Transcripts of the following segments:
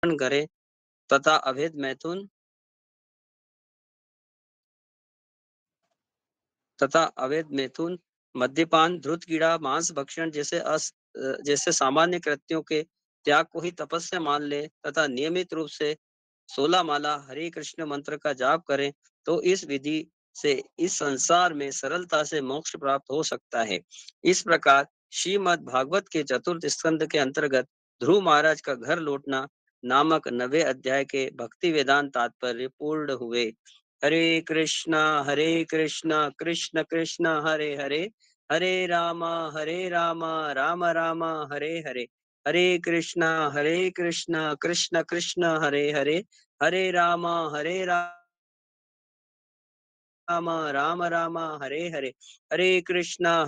करे तथा अवैध मैथुन मद्यपान, धूर्त कीड़ा, मांस भक्षण जैसे सामान्य कृत्यों के त्याग को ही तपस्या मान ले तथा नियमित रूप से 16 माला हरे कृष्ण मंत्र का जाप करें तो इस विधि से इस संसार में सरलता से मोक्ष प्राप्त हो सकता है। इस प्रकार श्रीमद् भागवत के चतुर्थ स्कंद के अंतर्गत ध्रुव महाराज का घर लौटना नामक 9वें अध्याय के भक्ति वेदांत तात्पर्य पूर्ण हुए। हरे कृष्णा कृष्ण कृष्ण हरे हरे, हरे रामा राम राम हरे हरे, हरे कृष्णा कृष्ण कृष्ण हरे हरे, हरे राम राम राम हरे हरे, हरे कृष्णा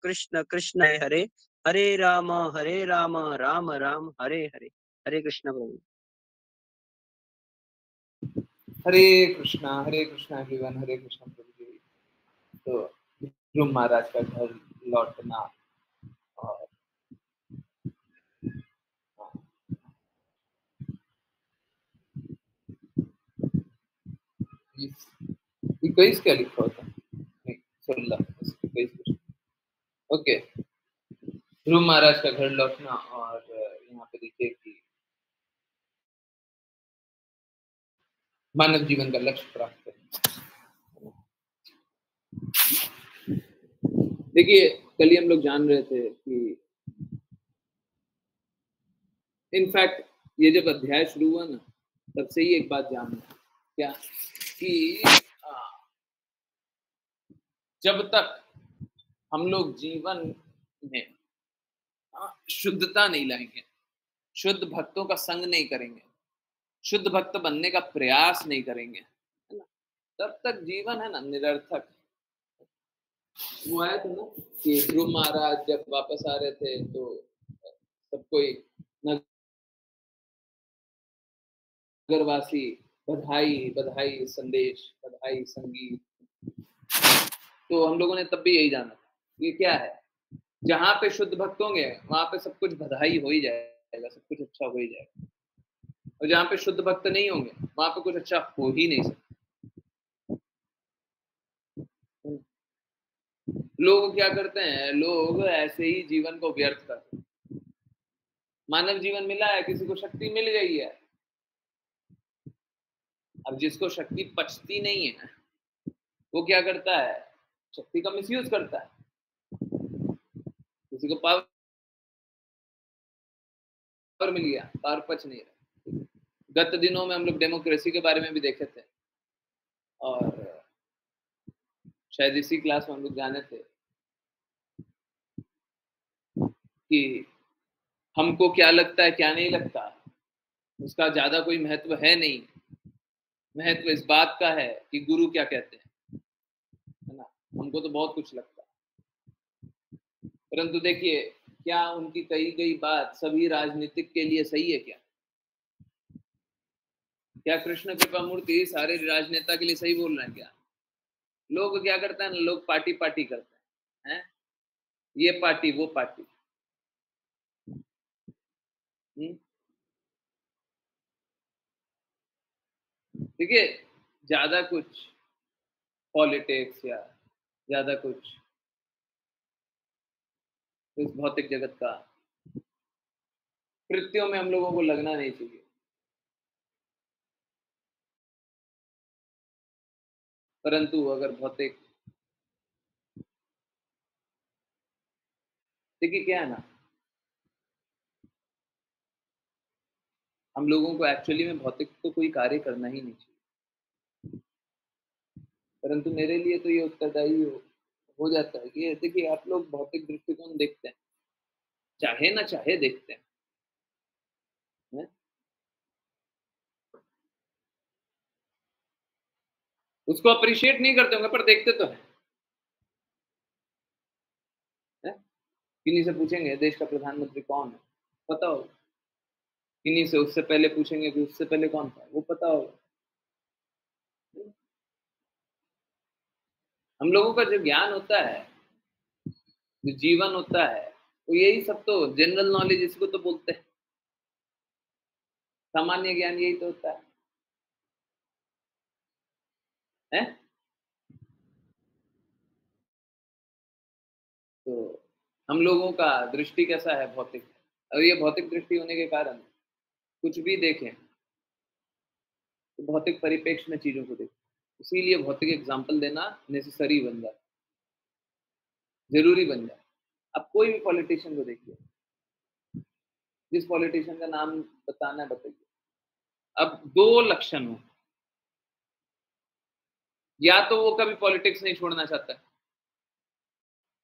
कृष्ण कृष्ण हरे, हरे राम राम राम हरे हरे। हरे कृष्ण प्रभु। हरे कृष्णा एवरीवन, हरे कृष्णा प्रभु जी। तो ध्रुव महाराज का घर लौटना और इक्कीस क्या लिखा होता है? 16 21। ओके, ध्रुव महाराज का घर लौटना और यहाँ पे देखिए कि मानव जीवन का लक्ष्य प्राप्त करना। देखिए कल ही हम लोग जान रहे थे कि इनफैक्ट ये जब अध्याय शुरू हुआ ना तब से ही एक बात जानना, क्या कि जब तक हम लोग जीवन में शुद्धता नहीं लाएंगे, शुद्ध भक्तों का संग नहीं करेंगे, शुद्ध भक्त बनने का प्रयास नहीं करेंगे, है ना, तब तक जीवन है ना निरर्थक। वो आया था ना कि ध्रुव महाराज जब वापस आ रहे थे तो सब कोई नगरवासी बधाई बधाई संदेश, बधाई संगीत। तो हम लोगों ने तब भी यही जाना था ये क्या है, जहां पे शुद्ध भक्त होंगे वहां पे सब कुछ बधाई हो ही जाएगा, सब कुछ अच्छा हो ही जाएगा, और जहां पे शुद्ध भक्त नहीं होंगे वहां पे कुछ अच्छा हो ही नहीं सकता। लोग क्या करते हैं, लोग ऐसे ही जीवन को व्यर्थ करते हैं। मानव जीवन मिला है, किसी को शक्ति मिल गई है, अब जिसको शक्ति पचती नहीं है वो क्या करता है, शक्ति का मिसयूज करता है। किसी को पावर मिल गया, पावर पच नहीं रहा। गत दिनों में हम लोग डेमोक्रेसी के बारे में भी देखे थे और शायद इसी क्लास में हम लोग जाने थे कि हमको क्या लगता है क्या नहीं लगता उसका ज्यादा कोई महत्व है नहीं। महत्व इस बात का है कि गुरु क्या कहते हैं, है ना। हमको तो बहुत कुछ लगता है, परंतु देखिए क्या उनकी कही गई बात सभी राजनीतिक के लिए सही है क्या? क्या कृष्ण कृपा मूर्ति सारे राजनेता के लिए सही बोल रहे हैं क्या? लोग क्या करते हैं, लोग पार्टी पार्टी करते हैं, ये पार्टी वो पार्टी। देखिए ज्यादा कुछ पॉलिटिक्स या ज्यादा कुछ इस भौतिक जगत का कृत्यों में हम लोगों को लगना नहीं चाहिए, परंतु अगर भौतिक, देखिए क्या है ना, हम लोगों को एक्चुअली में भौतिक तो कोई कार्य करना ही नहीं चाहिए, परंतु मेरे लिए तो ये उत्तरदायी हो जाता है कि देखिए आप लोग भौतिक दृष्टिकोण देखते हैं, चाहे ना चाहे देखते हैं, है? उसको अप्रिशिएट नहीं करते होंगे पर देखते तो हैं, है? किन्हीं से पूछेंगे देश का प्रधानमंत्री कौन है, पता होगा। किन्हीं से उससे पहले पूछेंगे कि उससे पहले कौन था, वो पता होगा। हम लोगों का जो ज्ञान होता है, जो जीवन होता है, वो यही सब तो जनरल नॉलेज इसको तो बोलते हैं। सामान्य ज्ञान यही तो होता है? तो हम लोगों का दृष्टि कैसा है भौतिक, और ये भौतिक दृष्टि होने के कारण कुछ भी देखें तो भौतिक परिप्रेक्ष्य में चीजों को देखें, इसीलिए भौतिक एग्जाम्पल देना नेसेसरी बन जाए, जरूरी बन जाए। अब कोई भी पॉलिटिशियन को देखिए, जिस पॉलिटिशियन का नाम बताना है बताइए। अब दो लक्षण हो, या तो वो कभी पॉलिटिक्स नहीं छोड़ना चाहता है,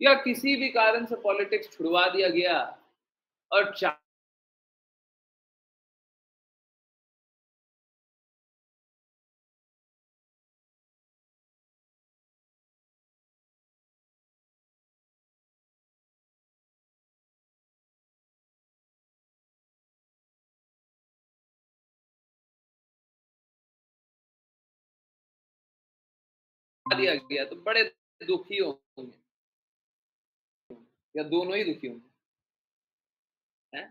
या किसी भी कारण से पॉलिटिक्स छुड़वा दिया गया और दिया गया तो बड़े दुखी होंगे, या दोनों ही दुखी होंगे, हैं?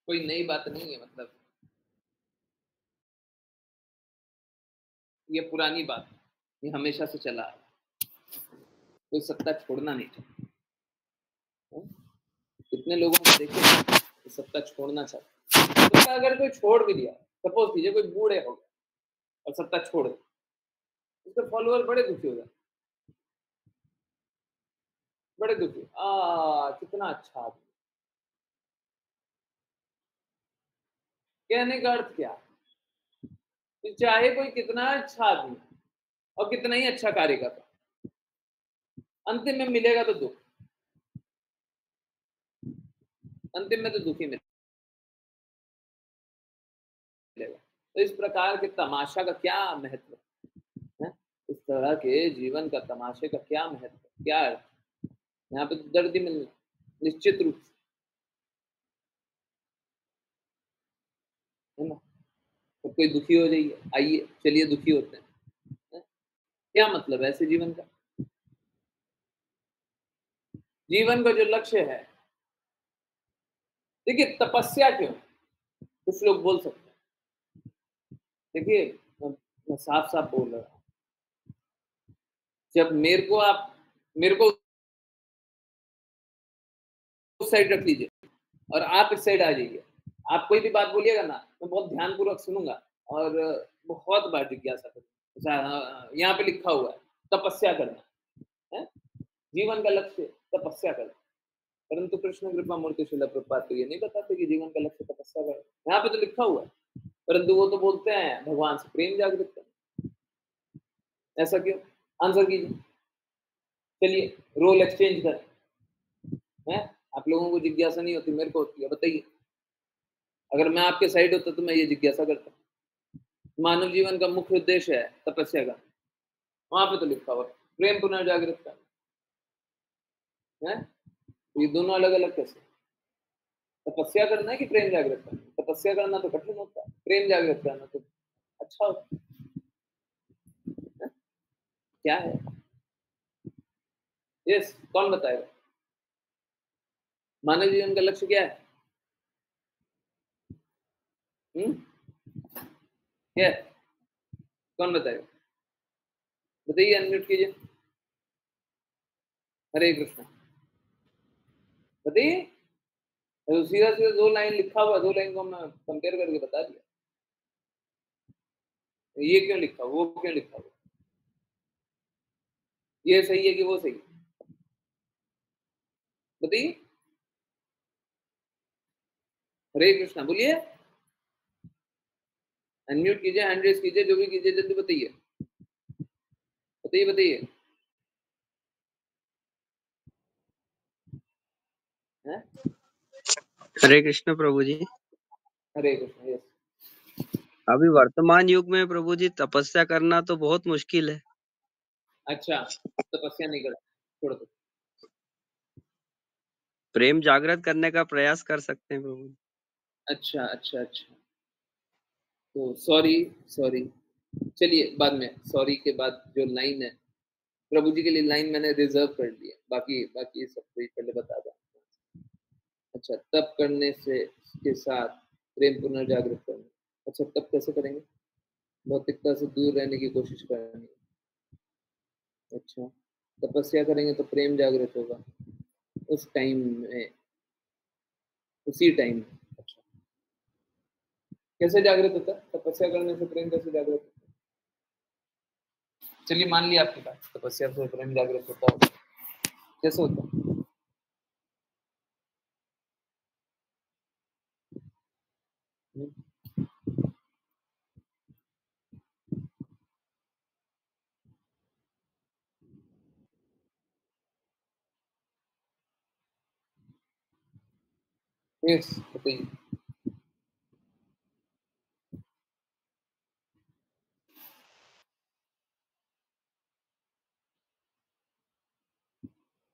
कोई नई बात नहीं है, मतलब ये पुरानी बात है, ये हमेशा से चला है, कोई सत्ता छोड़ना नहीं चाहता। कितने लोगों को देखे सत्ता छोड़ना चाहता, तो अगर कोई छोड़ भी दिया, सपोज कीजिए कोई बूढ़े हो गए और सत्ता छोड़ दी, उसके फॉलोअर बड़े दुखी हो गए, बड़े दुखी, कितना अच्छा आदमी। कहने का अर्थ क्या, चाहे कोई कितना अच्छा आदमी और कितना ही अच्छा कार्य करता, अंतिम में मिलेगा तो दुख, अंतिम में तो दुखी मिलेगा। तो इस प्रकार के तमाशा का क्या महत्व है? इस तरह के जीवन का तमाशे का क्या महत्व, क्या है यहाँ पे? तो दर्द ही मिलना निश्चित रूप से, है ना? तो कोई दुखी हो जाइए, आइए चलिए दुखी होते हैं, है? क्या मतलब है ऐसे जीवन का? जीवन का जो लक्ष्य है, देखिए तपस्या क्यों, कुछ लोग बोल सकते हैं, देखिए मैं साफ साफ बोल रहा हूँ, जब मेरे को उस साइड रख लीजिए और आप इस साइड आ जाइए, आप कोई भी बात बोलिएगा ना, मैं बहुत ध्यानपूर्वक सुनूंगा और बहुत बार जिज्ञासा करूंगा। यहाँ पे लिखा हुआ है तपस्या करना है, जीवन का लक्ष्य तपस्या करना, परंतु कृष्ण कृपा मूर्ति शिला प्रपात तो ये नहीं बताते कि जीवन का लक्ष्य तपस्या करना। यहाँ पे तो लिखा हुआ है, परंतु वो तो बोलते हैं भगवान से प्रेम जागृत करना। ऐसा क्यों? आंसर कीजिए, चलिए रोल एक्सचेंज करें, हैं? आप लोगों को जिज्ञासा नहीं होती, मेरे को होती है, बताइए। अगर मैं आपके साइड होता तो मैं ये जिज्ञासा करता, मानव जीवन का मुख्य उद्देश्य है तपस्या का, वहां पे तो लिखा हुआ प्रेम पुनर्जागृत करना है। ये दोनों अलग अलग कैसे? तपस्या करना है कि प्रेम जागृत करना? तपस्या करना तो कठिन होता है, प्रेम जागृत करना तो अच्छा होता है। क्या है? यस, कौन बताएगा? मानव जीवन का लक्ष्य क्या है? क्या है? कौन बताएगा? बताइए, अनम्यूट कीजिए। हरे कृष्ण, बताइए। तो सीधा सीधा दो लाइन लिखा हुआ, दो लाइन को मैं कंपेयर करके बता दिया, ये क्यों लिखा वो क्यों लिखा हुआ, ये सही है कि वो सही है, बताइए। हरे कृष्णा बोलिए, अनम्यूट कीजिए, हैंड रेज कीजिए, जो भी कीजिए, जल्दी बताइए, बताइए बताइए। हरे कृष्ण प्रभु जी। हरे कृष्ण। यस, अभी वर्तमान युग में प्रभु जी तपस्या करना तो बहुत मुश्किल है। अच्छा, तपस्या नहीं करते, छोड़ दो। प्रेम जागृत करने का प्रयास कर सकते हैं प्रभु जी। अच्छा अच्छा अच्छा, तो सॉरी सॉरी, चलिए बाद में सॉरी के बाद जो लाइन है, प्रभु जी के लिए लाइन मैंने रिजर्व कर ली है, बाकी बाकी सब कुछ पहले बता दूं। अच्छा, तप करने से के साथ प्रेम पुनर्जागृत करना। अच्छा, तब कैसे करेंगे? भौतिकता से दूर रहने की कोशिश करनी। अच्छा, तपस्या करेंगे तो प्रेम जागृत होगा उस टाइम में, उसी टाइम में। अच्छा, कैसे जागृत होता है? तपस्या करने से प्रेम कैसे जागृत होता है? चलिए मान लिया आपकी बात, तपस्या से प्रेम जागृत होता है, कैसे होता है? यस, बताइए।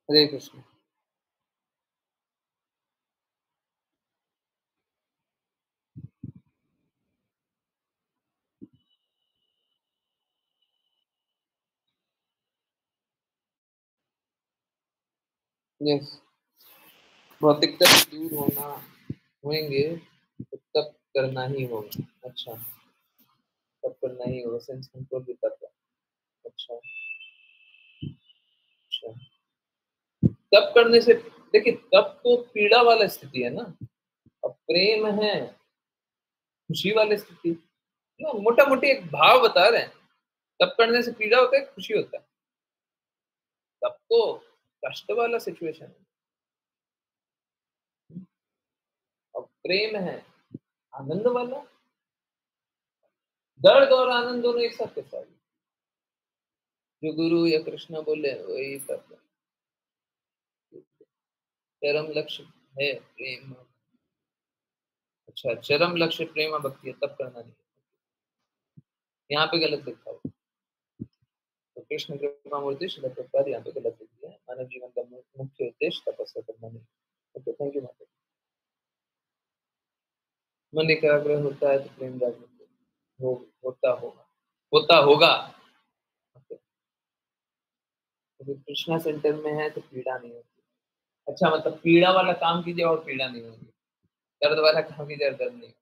हरे कृष्ण। यस, भौतिकता से दूर होना होंगे तो तब करना ही होगा। अच्छा, तब करना ही होगा, सेंस कंट्रोल भी करता है। अच्छा अच्छा, तब करने से, देखिए तब तो पीड़ा वाला स्थिति है ना, अब प्रेम है खुशी वाली स्थिति। मोटा मोटी एक भाव बता रहे हैं, तब करने से पीड़ा होता है, खुशी होता है, तब तो कष्ट वाला सिचुएशन है। अब प्रेम है आनंद वाला, दर्द और आनंद दोनों एक साथ कैसा है? जो गुरु या कृष्णा बोले वही करते हैं। चरम लक्ष्य है प्रेम। अच्छा, चरम लक्ष्य प्रेम और भक्ति है, तब करना नहीं। यहाँ पे गलत लिखा हुआ, तो कृष्ण कृपा मूर्ति श्रील प्रभुपाद यहाँ पे गलत लिख दिया है। मानव जीवन का मुख्य उद्देश्य तपस्या करना नहीं। ओके, थैंक यू माता। मन एकाग्र होता है तो प्रेम जागृत होता होगा, होता होगा। Okay. तो कृष्णा सेंटर में है तो पीड़ा नहीं होती। अच्छा, मतलब पीड़ा वाला काम कीजिए और पीड़ा नहीं होगी, दर्द वाला काम कीजिए और दर्द नहीं होगी।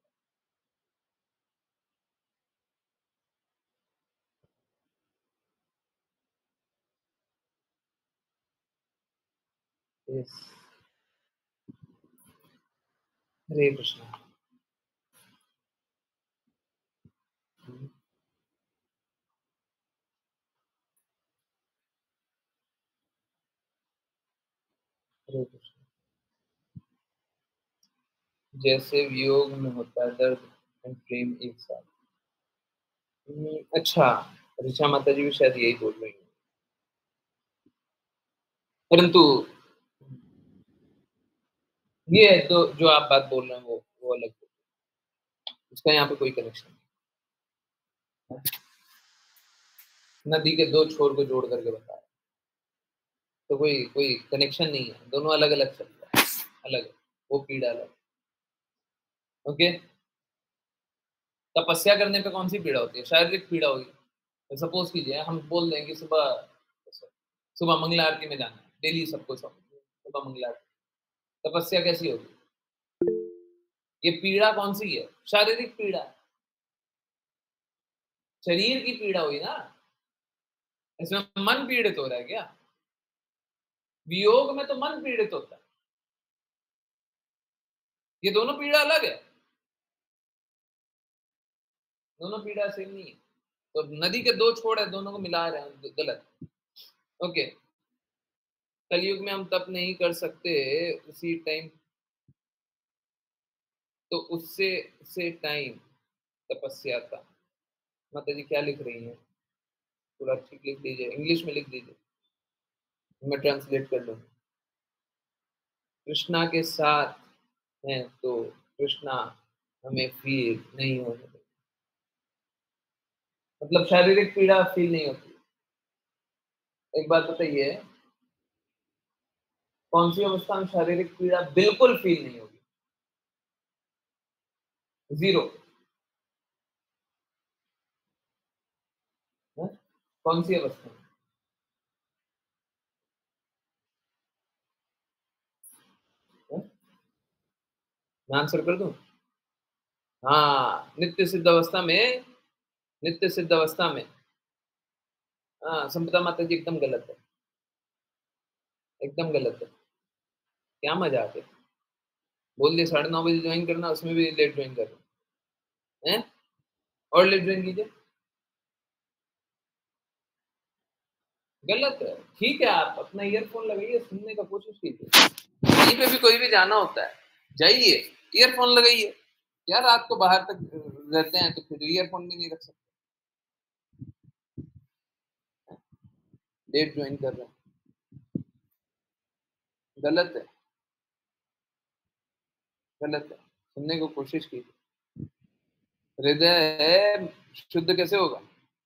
Yes. हरे कृष्णा। हरे कृष्णा। जैसे वियोग में होता है दर्द एंड प्रेम एक साथ। अच्छा, ऋचा माता जी भी शायद यही बोल रही हैं, परंतु ये तो जो आप बात बोल रहे हैं वो अलग है, उसका यहाँ पे कोई कनेक्शन नहीं। नदी के दो छोर को जोड़ करके बताया, तो कोई कोई कनेक्शन नहीं है, दोनों अलग अलग चल रहा है, अलग है, वो पीड़ा अलग। ओके, तपस्या करने पे कौन सी पीड़ा होती है? शारीरिक पीड़ा होगी। तो सपोज कीजिए हम बोल दें कि सुबह सुबह मंगला आरती में जाना है, डेली सबको सुबह मंगला आरती। तपस्या कैसी होगी? ये पीड़ा कौन सी है? शारीरिक पीड़ा, शरीर की पीड़ा हुई ना, इसमें मन पीड़ित हो रहा है क्या? वियोग में तो मन पीड़ित होता है, ये दोनों पीड़ा अलग है, दोनों पीड़ा सेम नहीं है। तो नदी के दो छोर है, दोनों को मिला रहे हैं, गलत। ओके, कलयुग में हम तप नहीं कर सकते उसी टाइम, तो उससे से टाइम तपस्या था। माता जी क्या लिख रही हैं? पूरा ठीक लिख दीजिए, इंग्लिश में लिख दीजिए, मैं ट्रांसलेट कर लूँ। कृष्णा के साथ हैं तो कृष्णा हमें फील नहीं होने देते। मतलब शारीरिक पीड़ा फील नहीं होती। एक बात बताइए, कौन सी अवस्था में शारीरिक पीड़ा बिल्कुल फील नहीं होगी? जीरो। है? कौन सी अवस्था में? है? मैं आंसर कर दूं? हाँ, नित्य सिद्ध अवस्था में, नित्य सिद्ध अवस्था में, हाँ, संपदा माता जी एकदम गलत है, एकदम गलत है। क्या मजा आते, बोल दिए 9:30 बजे ज्वाइन करना, उसमें भी लेट ज्वाइन कर रहे हैं, और लेट ज्वाइन कीजिए, गलत है। ठीक है, आप अपना ईयरफोन लगाइए, सुनने का कोशिश कीजिए, कहीं पे भी कोई भी जाना होता है, जाइए, ईयरफोन लगाइए। यार रात को बाहर तक रहते हैं तो फिर ईयरफोन भी नहीं रख सकते, लेट ज्वाइन कर रहे हैं, गलत है, गलत है। सुनने को कोशिश कीजिए। हृदय शुद्ध कैसे होगा?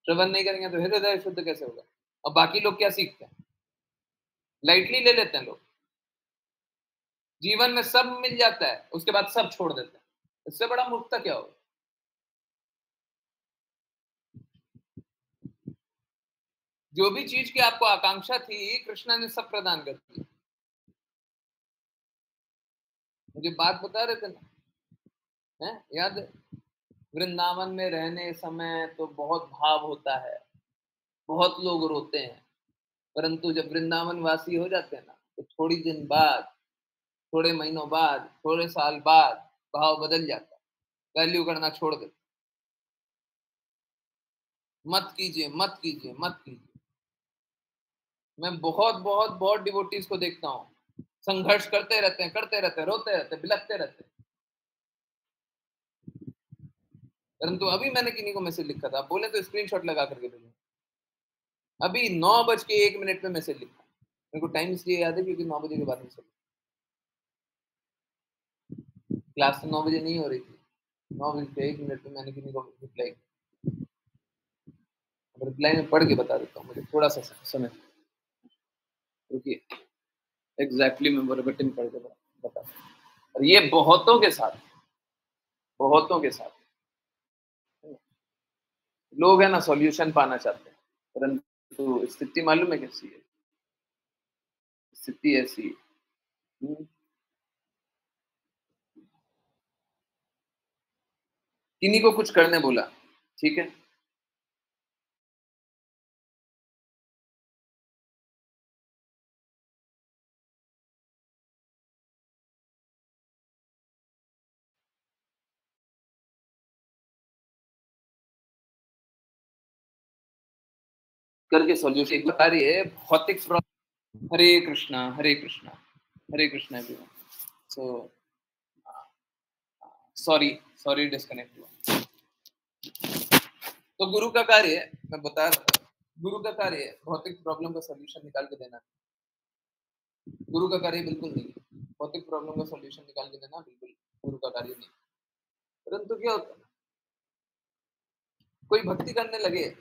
श्रवण नहीं करेंगे तो हृदय शुद्ध कैसे होगा? और बाकी लोग क्या सीखते हैं? लाइटली ले लेते हैं लोग, जीवन में सब मिल जाता है, उसके बाद सब छोड़ देते हैं। इससे बड़ा मूर्खता क्या होगा? जो भी चीज की आपको आकांक्षा थी, कृष्णा ने सब प्रदान कर दी। मुझे बात बता रहे थे ना, है याद है? वृंदावन में रहने समय तो बहुत भाव होता है, बहुत लोग रोते हैं, परंतु जब वृंदावन वासी हो जाते हैं ना, तो थोड़ी दिन बाद, थोड़े महीनों बाद, थोड़े साल बाद भाव बदल जाता है, वैल्यू करना छोड़ देते। मत कीजिए, मत कीजिए, मत कीजिए। मैं बहुत बहुत बहुत डिवोटीज को देखता हूँ, संघर्ष करते रहते हैं, करते रहते हैं, रोते रहते हैं, बिलखते रहते हैं। परंतु अभी मैंने किन्हीं को मैसेज लिखा था, बोले तो स्क्रीनशॉट लगा करके भेजो। अभी 9:01 में मैसेज लिखा, मेरे को टाइम इसलिए याद है क्योंकि 9 बजे के बाद मैसेज, क्लास तो 9 बजे नहीं हो रही थी, 9:01 में मैंने किन्हीं को रिप्लाई, रिप्लाई में पढ़ के बता देता हूँ, मुझे थोड़ा सा समय रुकिए, एग्जैक्टली मैं वर्बेटिम पढ़ के बता। और ये बहुतों के साथ, बहुतों के साथ लोग है ना सॉल्यूशन पाना चाहते हैं, परंतु स्थिति मालूम है कैसी है? स्थिति ऐसी है, किन्हीं को कुछ करने बोला, ठीक है, करके सॉल्यूशन बता रही है भौतिक problem. Hare Krishna, Hare Krishna everyone. So sorry, sorry disconnect हुआ। तो गुरु का कार्य है, मैं बता रहा था, गुरु का कार्य है भौतिक प्रॉब्लम का सॉल्यूशन निकाल के देना। गुरु का कार्य बिल्कुल नहीं है भौतिक प्रॉब्लम का सॉल्यूशन निकाल के देना, बिल्कुल गुरु का कार्य नहीं। परंतु क्या होता है, कोई भक्ति करने लगे,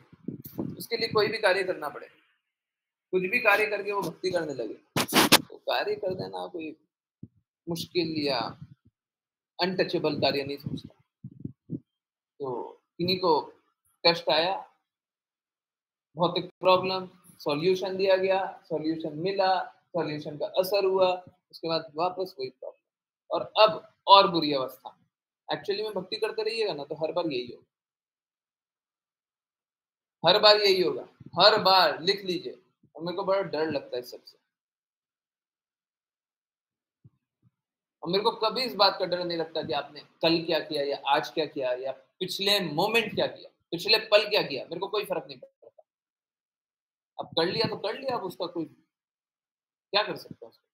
उसके लिए कोई भी कार्य करना पड़े, कुछ भी कार्य करके वो भक्ति करने लगे, तो कार्य कर देना कोई मुश्किल या अनटचेबल कार्य नहीं समझता। तो इन्हीं को कष्ट आया, भौतिक प्रॉब्लम, सॉल्यूशन दिया गया, सॉल्यूशन मिला, सॉल्यूशन का असर हुआ, उसके बाद वापस वही प्रॉब्लम, और अब और बुरी अवस्था। एक्चुअली में भक्ति करते रहिएगा ना तो हर बार यही होगा, हर बार यही होगा, हर बार लिख लीजिए। और मेरे को बड़ा डर लगता है इस सबसे, और मेरे को कभी इस बात का डर नहीं लगता कि आपने कल क्या किया या आज क्या किया या पिछले मोमेंट क्या किया, पिछले पल क्या किया, मेरे को कोई फर्क नहीं पड़ता। अब कर लिया तो कर लिया, अब उसका कोई क्या कर सकता है, उसको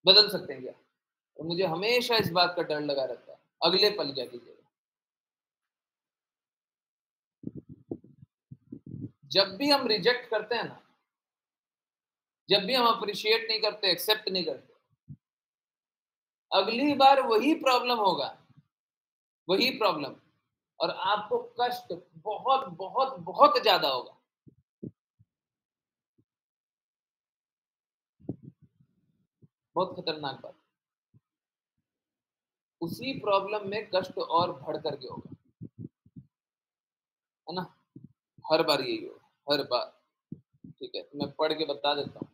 बदल सकते हैं क्या? तो मुझे हमेशा इस बात का डर लगा रहता है, अगले पल क्या कीजिएगा। जब भी हम रिजेक्ट करते हैं ना, जब भी हम अप्रिशिएट नहीं करते, एक्सेप्ट नहीं करते, अगली बार वही प्रॉब्लम होगा, वही प्रॉब्लम, और आपको कष्ट बहुत बहुत बहुत ज्यादा होगा। बहुत खतरनाक बात, उसी प्रॉब्लम में कष्ट और बढ़ करके होगा, है ना? हर बार यही होगा, हर बार। ठीक है, तो मैं पढ़ के बता देता हूँ।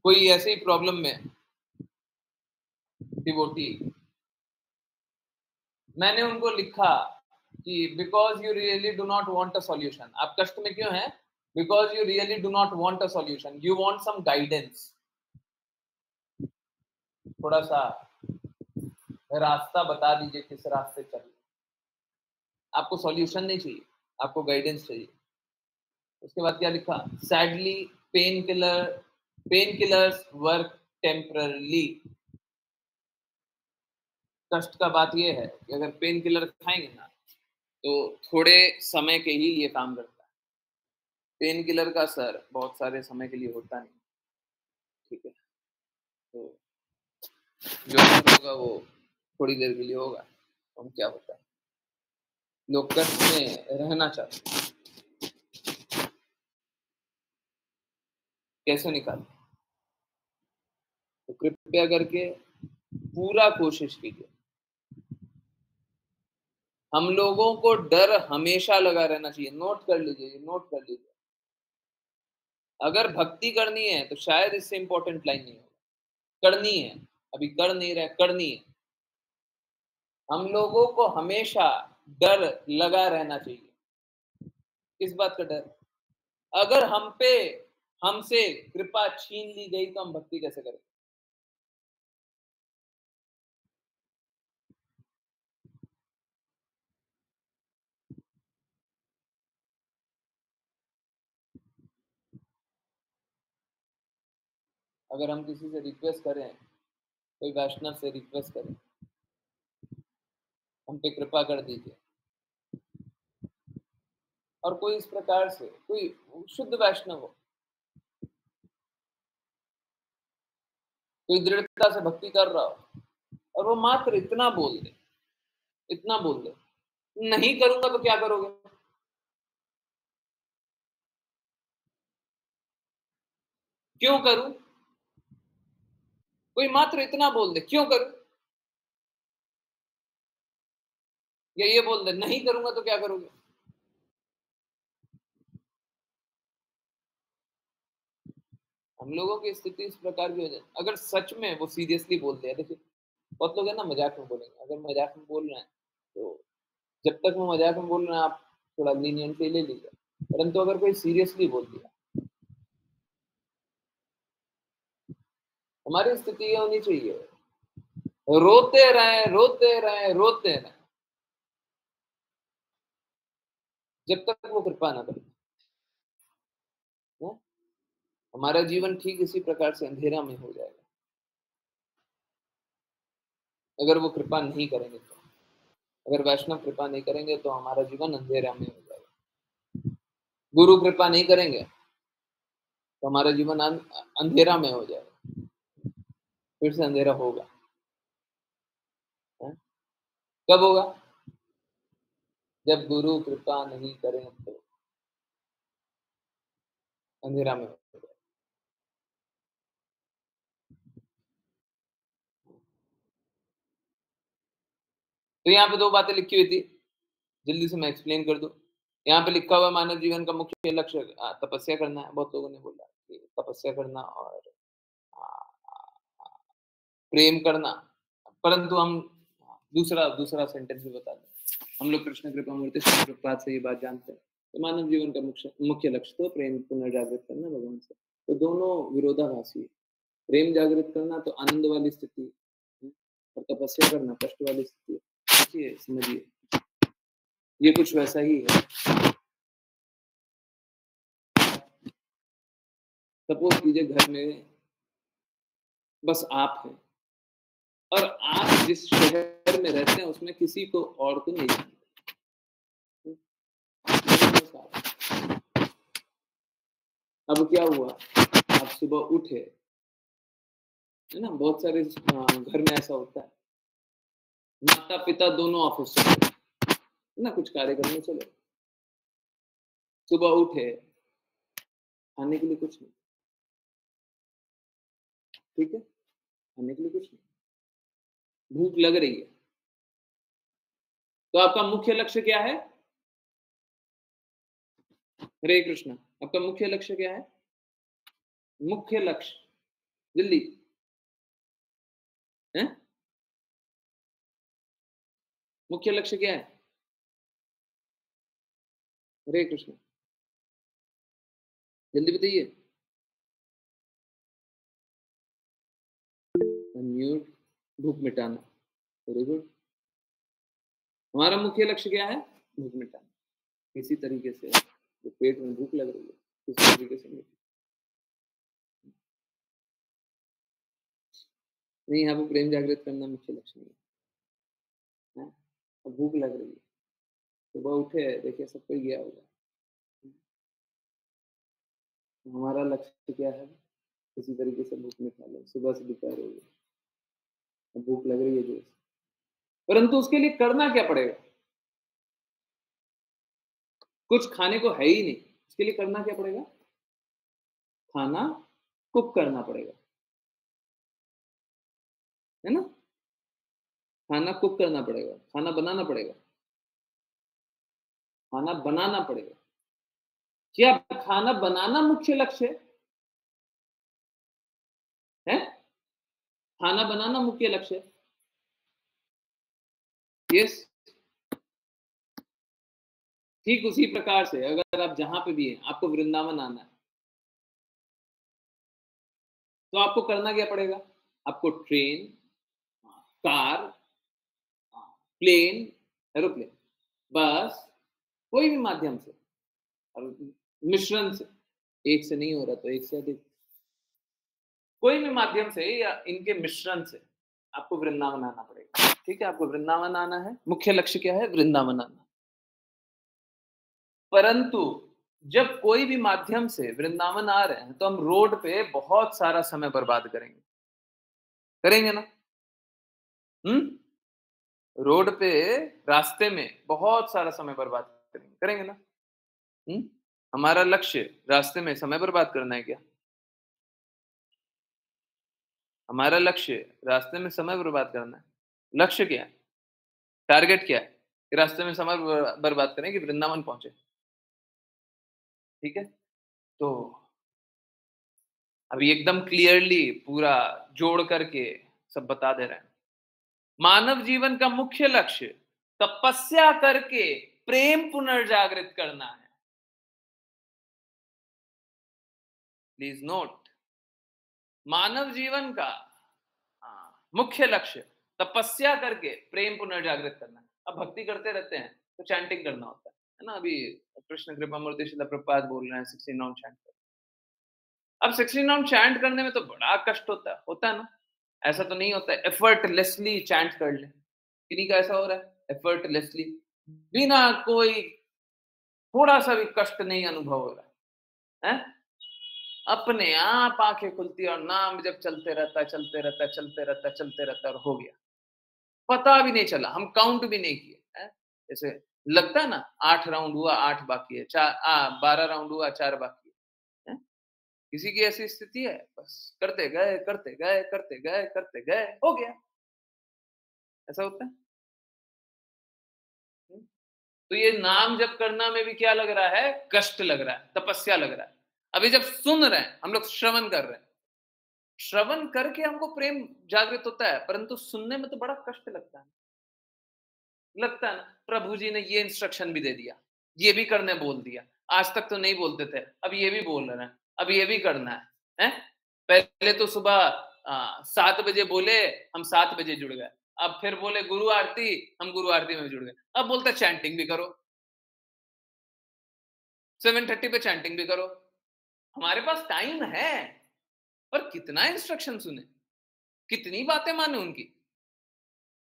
कोई ऐसे ही प्रॉब्लम में डिवोटी, मैंने उनको लिखा कि because you really do not want a solution, आप कष्ट में क्यों हैं? Because you really do not want a solution, you want some guidance, थोड़ा सा रास्ता बता दीजिए किस रास्ते चले। आपको सॉल्यूशन नहीं चाहिए, आपको गाइडेंस चाहिए। उसके बाद क्या लिखा? Sadly pain killers work temporarily. कष्ट का बात यह है कि अगर पेन किलर खाएंगे ना तो थोड़े समय के ही लिए काम करता है। पेन किलर का असर बहुत सारे समय के लिए होता नहीं, ठीक है? तो जो असर होगा वो थोड़ी देर के लिए होगा। हम क्या बताएं, लोग कष्ट में रहना चाहते हैं, कैसे निकालें? तो कृपया करके पूरा कोशिश कीजिए। हम लोगों को डर हमेशा लगा रहना चाहिए, नोट कर लीजिए, नोट कर लीजिए। अगर भक्ति करनी है तो शायद इससे इंपॉर्टेंट लाइन नहीं होगा, करनी है, अभी कर नहीं रहे, करनी है। हम लोगों को हमेशा डर लगा रहना चाहिए। किस बात का डर? अगर हमसे कृपा छीन ली गई तो हम भक्ति कैसे करें? अगर हम किसी से रिक्वेस्ट करें, कोई वैष्णव से रिक्वेस्ट करें, हम पे कृपा कर दीजिए, और कोई इस प्रकार से कोई शुद्ध वैष्णव हो, कोई दृढ़ता से भक्ति कर रहा हो, और वो मात्र इतना बोल दे, नहीं करूंगा तो क्या करोगे? क्यों करूं? कोई मात्र इतना बोल दे, क्यों करूं? या ये बोल दे नहीं करूंगा तो क्या करोगे? हम लोगों की स्थिति इस प्रकार की हो जाए। अगर सच में वो सीरियसली बोलते हैं, देखिए बहुत लोग है ना मजाक में बोलेंगे, अगर मजाक में बोल रहे हैं तो जब तक वो मजाक में बोल रहे हैं आप थोड़ा लीनियंटली ले लीजिए, परंतु अगर कोई सीरियसली बोल दिया, हमारी स्थिति ये होनी चाहिए, रोते रहे रोते रहे रोते रहे जब तक वो कृपा ना करे। हमारा जीवन ठीक इसी प्रकार से अंधेरा में हो जाएगा अगर वो कृपा नहीं करेंगे तो। अगर वैष्णव कृपा नहीं करेंगे तो हमारा जीवन अंधेरा में हो जाएगा। गुरु कृपा नहीं करेंगे तो हमारा जीवन अंधेरा में हो जाएगा, फिर से अंधेरा होगा। कब होगा? जब गुरु कृपा नहीं करें तो अंधेरा में हो जाएगा। तो यहाँ पे दो बातें लिखी हुई थी, जल्दी से मैं एक्सप्लेन कर दूं। यहाँ पे लिखा हुआ मानव जीवन का मुख्य लक्ष्य तपस्या करना है। बहुत लोगों ने बोला कि तपस्या करना और प्रेम करना, परंतु हम दूसरा दूसरा सेंटेंस भी बता दें। हम लोग कृष्ण कृपा मूर्ति श्री प्रभुपाद से ये बात जानते हैं तो मानव जीवन का मुख्य लक्ष्य तो प्रेम पुनर्जागृत करना भगवान से। तो दोनों विरोधाभासी है। प्रेम जागृत करना तो आनंद वाली स्थिति है, और तपस्या करना कष्ट वाली स्थिति है। देखिए समझिए, ये कुछ वैसा ही है। सपोज कीजिए घर में बस आप हैं, और आप जिस शहर में रहते हैं उसमें किसी को और को नहीं जानते। अब क्या हुआ, आप सुबह उठे, है ना, बहुत सारे घर में ऐसा होता है, माता पिता दोनों ऑफिस चले गए, है ना, कुछ कार्य करने चले, सुबह उठे, खाने के लिए कुछ नहीं, ठीक है, खाने के लिए कुछ नहीं, भूख लग रही है, तो आपका मुख्य लक्ष्य क्या है? हरे कृष्ण, आपका मुख्य लक्ष्य क्या है? मुख्य लक्ष्य जल्दी है? मुख्य लक्ष्य क्या है? हरे कृष्ण, जल्दी बताइए। अनम्यूट। भूख मिटाना। Very good. हमारा मुख्य लक्ष्य क्या है? भूख मिटाना। किसी तरीके से जो पेट में भूख लग रही है किसी तरीके से मिटे। नहीं, यहाँ पे प्रेम जागृत करना मुख्य लक्ष्य नहीं है। अब भूख लग रही है, सुबह उठे देखिए सब कोई गया होगा, हमारा लक्ष्य क्या है? किसी तरीके से भूख मिटा लो। सुबह से दोपहर हो गई, अब भूख लग रही है जोर से, परंतु उसके लिए करना क्या पड़ेगा? कुछ खाने को है ही नहीं, उसके लिए करना क्या पड़ेगा? खाना कुक करना पड़ेगा, है ना? खाना कुक करना पड़ेगा, खाना बनाना पड़ेगा, खाना बनाना पड़ेगा। क्या खाना बनाना मुख्य लक्ष्य है? खाना बनाना मुख्य लक्ष्य है। यस। ठीक उसी प्रकार से अगर आप जहां पे भी हैं, आपको वृंदावन आना है, तो आपको करना क्या पड़ेगा? आपको ट्रेन, कार, प्लेन, एरोप्लेन, बस, कोई भी माध्यम से और मिश्रण से, एक से नहीं हो रहा तो एक से अधिक, कोई भी माध्यम से या इनके मिश्रण से आपको वृंदावन आना पड़ेगा। ठीक है, आपको वृंदावन आना है, मुख्य लक्ष्य क्या है? वृंदावन आना। परंतु जब कोई भी माध्यम से वृंदावन आ रहे हैं तो हम रोड पे बहुत सारा समय बर्बाद करेंगे, करेंगे ना? रोड पे, रास्ते में बहुत सारा समय बर्बाद करेंगे, करेंगे ना? हमारा लक्ष्य रास्ते में समय बर्बाद करना है क्या? हमारा लक्ष्य रास्ते में समय बर्बाद करना है। लक्ष्य क्या है? टारगेट क्या है? कि रास्ते में समय बर्बाद करें कि वृंदावन पहुंचे। ठीक है, तो अभी एकदम क्लियरली पूरा जोड़ करके सब बता दे रहे हैं। मानव जीवन का मुख्य लक्ष्य तपस्या करके प्रेम पुनर्जागृत करना है। प्लीज नोट, मानव जीवन का मुख्य लक्ष्य तपस्या करके प्रेम पुनर्जागृत करना है। अब भक्ति करते रहते हैं तो चैंटिंग करना होता है ना? अभी कृष्ण कृपा मूर्ति शिला प्रभुपाद बोल रहे हैं 16 नाउन चैंट। अब 16 नाउन चैंट करने में तो बड़ा कष्ट होता है ना? ऐसा तो नहीं होता है एफर्टलेसली चैंट कर ले, किन्हीं का ऐसा हो रहा है एफर्टलेसली, बिना कोई थोड़ा सा भी कष्ट नहीं अनुभव हो रहा है? अपने आप आंखें खुलती है और नाम जब चलते रहता है, चलते रहता है, चलते रहता है, चलते रहता है और हो गया, पता भी नहीं चला, हम काउंट भी नहीं किए। जैसे लगता है ना, 8 राउंड हुआ 8 बाकी है, 12 राउंड हुआ 4 बाकी है। किसी की ऐसी स्थिति है, बस करते गए करते गए करते गए करते गए, हो गया। ऐसा होता है। तो ये नाम जप करना में भी क्या लग रहा है? कष्ट लग रहा है, तपस्या लग रहा है। अभी जब सुन रहे हैं, हम लोग श्रवण कर रहे हैं, श्रवण करके हमको प्रेम जागृत होता है, परंतु सुनने में तो बड़ा कष्ट लगता है। लगता है ना, प्रभु जी ने ये इंस्ट्रक्शन भी दे दिया, ये भी करने बोल दिया, आज तक तो नहीं बोलते थे, अब ये भी बोल रहे हैं, अब ये भी करना है? पहले तो सुबह 7 बजे बोले, हम 7 बजे जुड़ गए, अब फिर बोले गुरु आरती, हम गुरु आरती में जुड़ गए, अब बोलते चैंटिंग भी करो, 7:30 पे चैंटिंग भी करो। हमारे पास टाइम है, पर कितना इंस्ट्रक्शन सुने, कितनी बातें माने उनकी?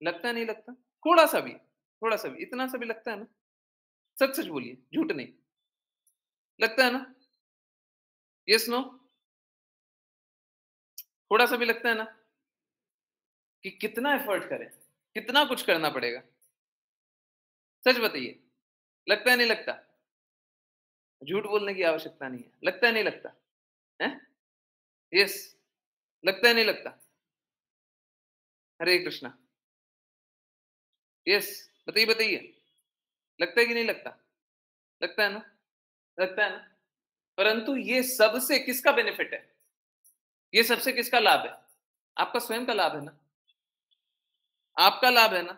लगता नहीं लगता? थोड़ा सा भी, इतना सा भी लगता है ना? सच सच बोलिए, झूठ नहीं। लगता है ना? Yes no? थोड़ा सा भी लगता है ना कि कितना एफर्ट करें, कितना कुछ करना पड़ेगा? सच बताइए, लगता है नहीं लगता? झूठ बोलने की आवश्यकता नहीं है, लगता है नहीं लगता है? यस, लगता है नहीं लगता? हरे कृष्णा। यस, बताइए बताइए, लगता है कि नहीं लगता? लगता है ना? लगता है ना? परंतु ये सबसे किसका बेनिफिट है? ये सबसे किसका लाभ है? आपका स्वयं का लाभ है ना? आपका लाभ है ना?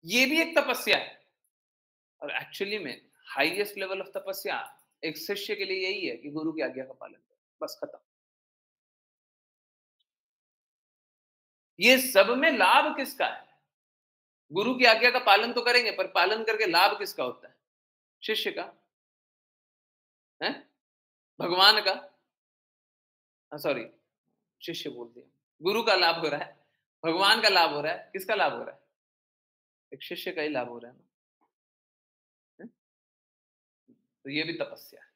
ये भी एक तपस्या है। और एक्चुअली में हाईएस्ट लेवल ऑफ तपस्या एक शिष्य के लिए यही है कि गुरु की आज्ञा का पालन करें, बस खत्म। ये सब में लाभ किसका है? गुरु की आज्ञा का पालन तो करेंगे, पर पालन करके लाभ किसका होता है? शिष्य का है, भगवान का, सॉरी शिष्य बोल दिया, गुरु का लाभ हो रहा है, भगवान का लाभ हो रहा है, किसका लाभ हो रहा है? एक शिष्य का ही लाभ हो रहा है ना। तो ये भी तपस्या है।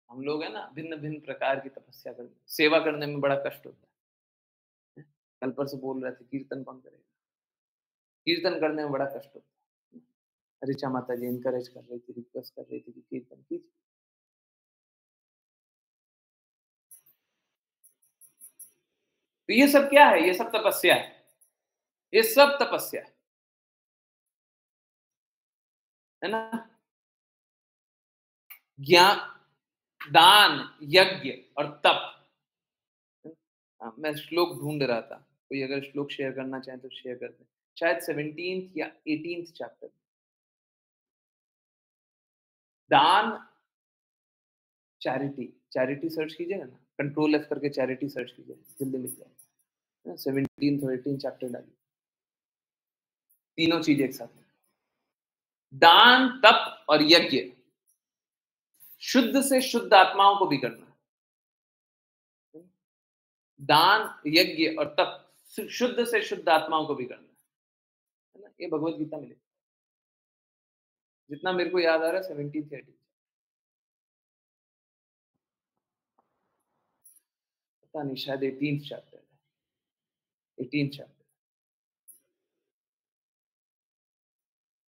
हम लोग है ना भिन्न भिन्न प्रकार की तपस्या करते, सेवा करने में बड़ा कष्ट होता है। कल परसों बोल रहे थे कीर्तन कौन करेगा, कीर्तन करने में बड़ा कष्ट होता है। ऋचा माता जी इनकरेज कर रही थी, रिक्वेस्ट कर रही थी कि कीर्तन कीजिए। तो ये सब क्या है? ये सब तपस्या है, ये सब तपस्या है ना। ज्ञान, दान, यज्ञ और तप। मैं श्लोक ढूंढ रहा था, कोई अगर श्लोक शेयर करना चाहे तो शेयर कर दें, शायद 17th या 18th चैप्टर। दान, चैरिटी, चैरिटी सर्च कीजिएगा ना, कंट्रोल एफ करके चैरिटी सर्च कीजिए, जल्दी मिल जाएगा। 17th और 18th चैप्टर डालिए, तीनों चीज एक साथ। दान, तप और यज्ञ शुद्ध से शुद्ध आत्माओं को भी करना। दान, यज्ञ और तप शुद्ध से शुद्ध आत्माओं को भी करना है ना। ये भगवत गीता में लिखा, जितना मेरे को याद आ रहा है 17th 18th, पता नहीं शायद 18th चैप्टर है, 18th चैप्टर।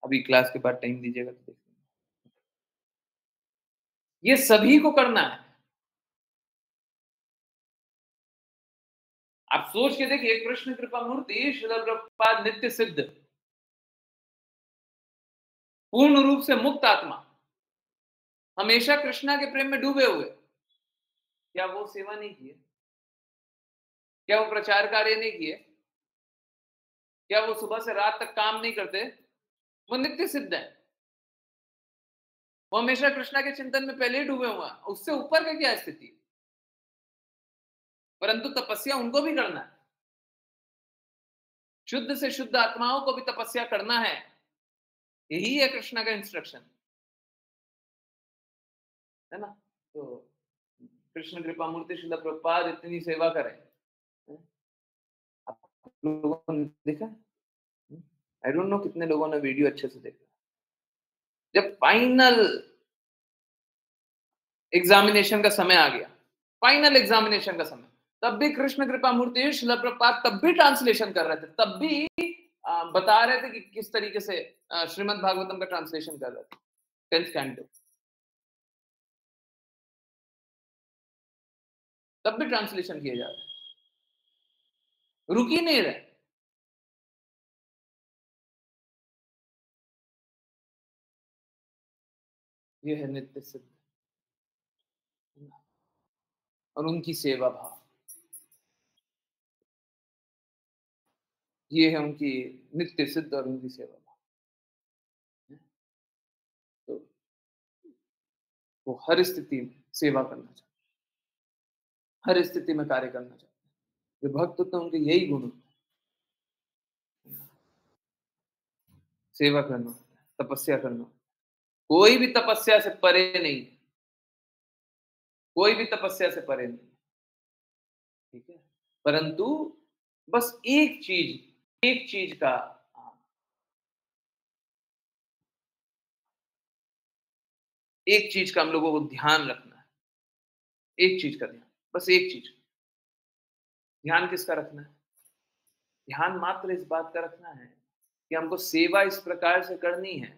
अभी क्लास के बाद टाइम दीजिएगा तो देखेंगे। ये सभी को करना है। आप सोच के देखिए, कृष्ण कृपा मूर्ति श्रील प्रभुपाद नित्य सिद्ध, पूर्ण रूप से मुक्त आत्मा, हमेशा कृष्णा के प्रेम में डूबे हुए, क्या वो सेवा नहीं की है? क्या वो प्रचार कार्य नहीं किए? क्या वो सुबह से रात तक काम नहीं करते? वो नित्य सिद्ध है, वो हमेशा कृष्णा के चिंतन में पहले ही डूबे हुए हैं। उससे ऊपर का क्या स्थिति? परंतु तपस्या उनको भी करना है, शुद्ध से शुद्ध आत्माओं को भी तपस्या करना है। यही है कृष्णा का इंस्ट्रक्शन, है ना। तो कृष्ण कृपा मूर्ति श्रील प्रभुपाद इतनी सेवा करें, आप लोगों ने देखा? आई डोंट नो कितने लोगों ने वीडियो अच्छे से देखा। जब फाइनल एग्जामिनेशन का समय आ गया, फाइनल एग्जामिनेशन का समय, तब भी कृष्ण कृपा मूर्ति श्रील प्रभुपाद तब भी ट्रांसलेशन कर रहे थे, तब भी बता रहे थे कि किस तरीके से श्रीमद् भागवतम का ट्रांसलेशन कर रहे थे 10th कैंटो, तब भी ट्रांसलेशन किए जा रहे, रुक ही नहीं रहे। ये है नित्य सिद्ध और उनकी सेवा भाव, ये है उनकी नित्य सिद्ध और उनकी सेवा भाव। तो वो हर स्थिति में सेवा करना चाहते, हर स्थिति में कार्य करना चाहते हैं। जो भक्त होते हैं उनके यही गुण होते हैं, सेवा करना, तपस्या करना। कोई भी तपस्या से परे नहीं, कोई भी तपस्या से परे नहीं, ठीक है। परंतु बस एक चीज का हम लोगों को ध्यान रखना है, एक चीज का ध्यान, बस एक चीज ध्यान किसका रखना है? ध्यान मात्र इस बात का रखना है कि हमको सेवा इस प्रकार से करनी है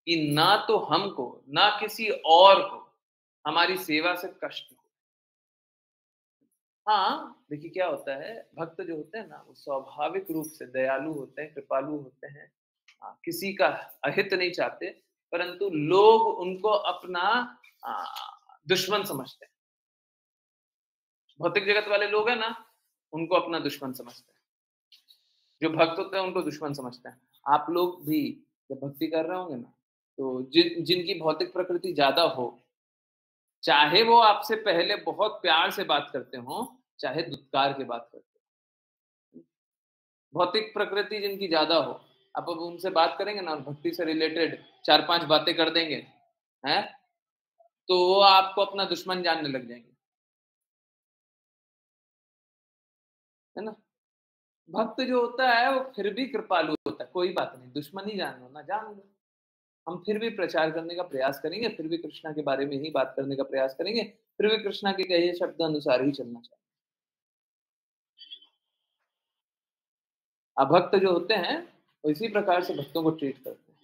कि ना तो हमको ना किसी और को हमारी सेवा से कष्ट हो। हाँ देखिए क्या होता है, भक्त जो होते हैं ना वो स्वाभाविक रूप से दयालु होते हैं, कृपालु होते हैं, किसी का अहित नहीं चाहते, परंतु लोग उनको अपना दुश्मन समझते हैं। भौतिक जगत वाले लोग हैं ना, उनको अपना दुश्मन समझते हैं। जो भक्त होते हैं उनको दुश्मन समझते हैं। आप लोग भी जब भक्ति कर रहे होंगे ना, तो जिनकी भौतिक प्रकृति ज्यादा हो, चाहे वो आपसे पहले बहुत प्यार से बात करते हो, चाहे दुत्कार के बात करते हो, भौतिक प्रकृति जिनकी ज्यादा हो, आप अब उनसे बात करेंगे ना और भक्ति से रिलेटेड 4-5 बातें कर देंगे, हैं, तो वो आपको अपना दुश्मन जानने लग जाएंगे, है ना। भक्त जो होता है वो फिर भी कृपालु होता है, कोई बात नहीं, दुश्मन ही जान लो ना, जान लो, हम फिर भी प्रचार करने का प्रयास करेंगे, फिर भी कृष्णा के बारे में ही बात करने का प्रयास करेंगे, फिर भी कृष्णा के कहे शब्द अनुसार ही चलना चाहिए। अभक्त जो होते हैं वो इसी प्रकार से भक्तों को ट्रीट करते हैं,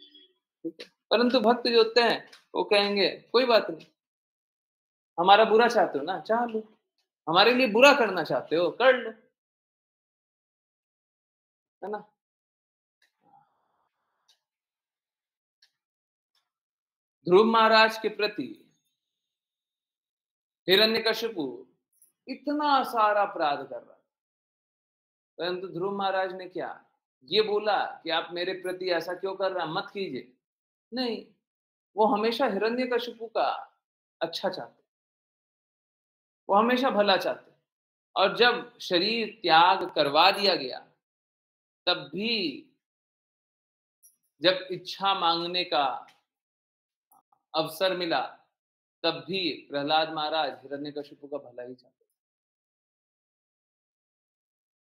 ठीक है। परंतु भक्त जो होते हैं वो कहेंगे कोई बात नहीं, हमारा बुरा चाहते हो ना, चाह लो, हमारे लिए बुरा करना चाहते हो, कर लो, है ना। ध्रुव महाराज के प्रति हिरण्यकशिपु इतना सारा अपराध कर रहा, परंतु ध्रुव महाराज ने क्या ये बोला कि आप मेरे प्रति ऐसा क्यों कर रहे हैं, मत कीजिए, नहीं, वो हमेशा हिरण्यकशिपु का अच्छा चाहते, वो हमेशा भला चाहते, और जब शरीर त्याग करवा दिया गया, तब भी जब इच्छा मांगने का अवसर मिला, तब भी प्रहलाद महाराज हिरण्यकशिपु का भला ही चाहते,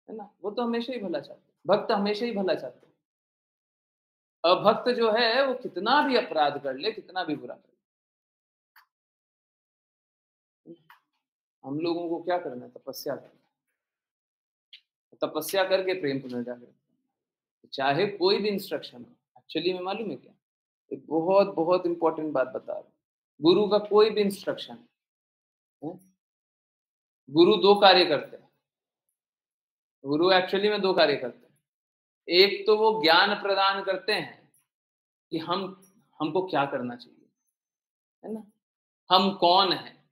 है ना। वो तो हमेशा ही भला चाहते, भक्त हमेशा ही भला चाहते। अभक्त जो है वो कितना भी अपराध कर ले, कितना भी बुरा कर ले, हम लोगों को क्या करना है, तपस्या करना, तपस्या करके प्रेम पुनर्जागृत, चाहे कोई भी इंस्ट्रक्शन हो। एक्चुअली में मालूम है क्या, एक बहुत बहुत इंपॉर्टेंट बात बता रहा हूं, गुरु का कोई भी इंस्ट्रक्शन है, गुरु दो कार्य करते हैं, गुरु एक्चुअली में दो कार्य करते हैं। एक तो वो ज्ञान प्रदान करते हैं कि हमको क्या करना चाहिए, है ना, हम कौन हैं,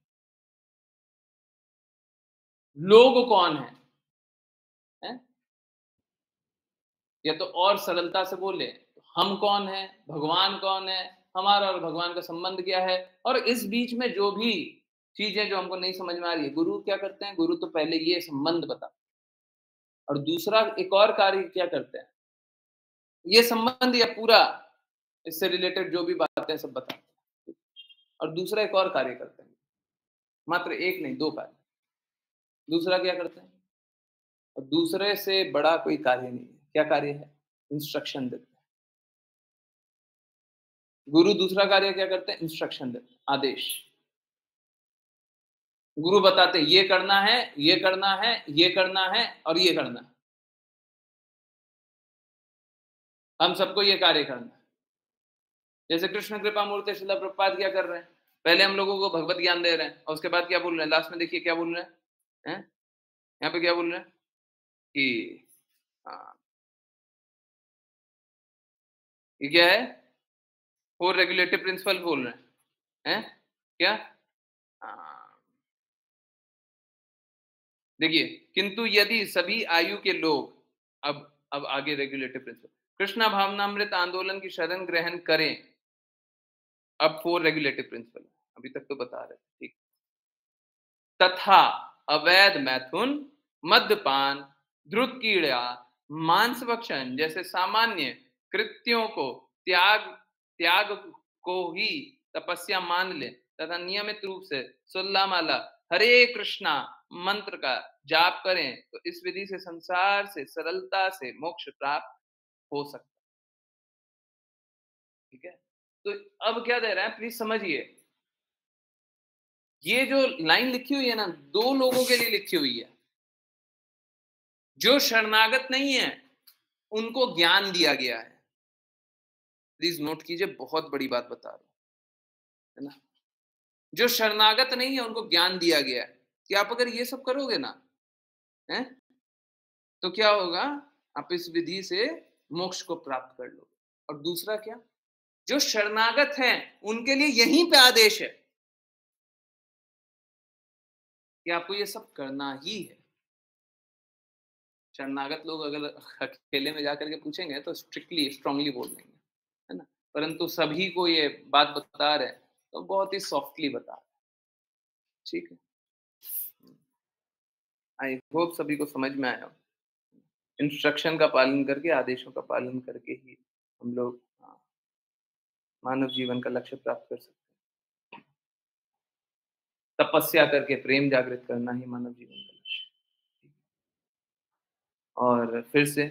लोग कौन है? या तो और सरलता से बोले तो हम कौन है, भगवान कौन है, हमारा और भगवान का संबंध क्या है, और इस बीच में जो भी चीजें जो हमको नहीं समझ में आ रही है, गुरु क्या करते हैं, गुरु तो पहले ये संबंध बता, और दूसरा एक और कार्य क्या करते हैं, ये संबंध या पूरा इससे रिलेटेड जो भी बातें सब बताते हैं, और दूसरा एक और कार्य करते हैं, मात्र एक नहीं दो कार्य। दूसरा क्या करते हैं, और दूसरे से बड़ा कोई कार्य नहीं है, क्या कार्य है, इंस्ट्रक्शन देते हैं। गुरु दूसरा कार्य क्या करते हैं, इंस्ट्रक्शन देते हैं, आदेश। गुरु बताते हैं ये करना है, ये करना है, ये करना है और ये करना है, हम सबको ये कार्य करना है। जैसे कृष्ण कृपा मूर्ति श्रील प्रभुपाद क्या कर रहे हैं, पहले हम लोगों को भगवत ज्ञान दे रहे हैं, और उसके बाद क्या बोल रहे हैं, लास्ट में देखिए क्या बोल रहे हैं, यहाँ पे क्या बोल रहे हैं कि ये क्या है, 4 रेगुलेटिव प्रिंसिपल बोल रहे हैं, क्या, देखिए, किंतु यदि सभी आयु के लोग, अब आगे रेगुलेटिव प्रिंसिपल, कृष्णा भावनामृत आंदोलन की शरण ग्रहण करें, अब 4 रेगुलेटिव प्रिंसिपल, अभी तक तो बता रहे, ठीक, तथा अवैध मैथुन, मद्यपान, द्रुत कीड़ा, मांस भक्षण जैसे सामान्य कृत्यों को त्याग को ही तपस्या मान ले, तथा नियमित रूप से 16 माला हरे कृष्णा मंत्र का जाप करें, तो इस विधि से संसार से सरलता से मोक्ष प्राप्त हो सकता है, ठीक है। तो अब क्या दे रहा है, प्लीज समझिए, ये जो लाइन लिखी हुई है ना, 2 लोगों के लिए लिखी हुई है, जो शरणागत नहीं है उनको ज्ञान दिया गया है, प्लीज नोट कीजिए, बहुत बड़ी बात बता रहा हूं, है ना। जो शरणागत नहीं है उनको ज्ञान दिया गया है कि आप अगर ये सब करोगे ना, है, तो क्या होगा, आप इस विधि से मोक्ष को प्राप्त कर लोगे। और दूसरा क्या, जो शरणागत हैं उनके लिए यहीं पे आदेश है कि आपको ये सब करना ही है, शरणागत लोग अगर अकेले में जाकर के पूछेंगे तो स्ट्रांगली बोल देंगे, है ना। परंतु सभी को ये बात बता रहे हैं तो बहुत ही सॉफ्टली बता रहे हैं, ठीक है। आई होप सभी को समझ में आया। इंस्ट्रक्शन का पालन करके, आदेशों का पालन करके ही हम लोग मानव जीवन का लक्ष्य प्राप्त कर सकते हैं। तपस्या करके प्रेम जागृत करना ही मानव जीवन का लक्ष्य। और फिर से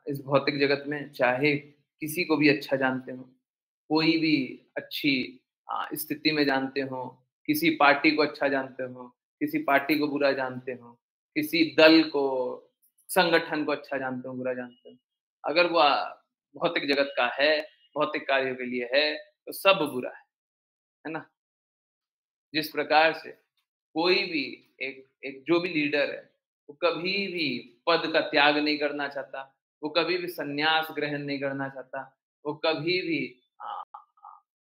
इस भौतिक जगत में चाहे किसी को भी अच्छा जानते हो, कोई भी अच्छी स्थिति में जानते हो, किसी पार्टी को अच्छा जानते हो, किसी पार्टी को बुरा जानते हो, किसी दल को, संगठन को अच्छा जानते हो, बुरा जानते हो, अगर वो भौतिक जगत का है, भौतिक कार्यों के लिए है, तो सब बुरा है ना। जिस प्रकार से कोई भी एक जो भी लीडर है, वो कभी भी पद का त्याग नहीं करना चाहता, वो कभी भी संन्यास ग्रहण नहीं करना चाहता, वो कभी भी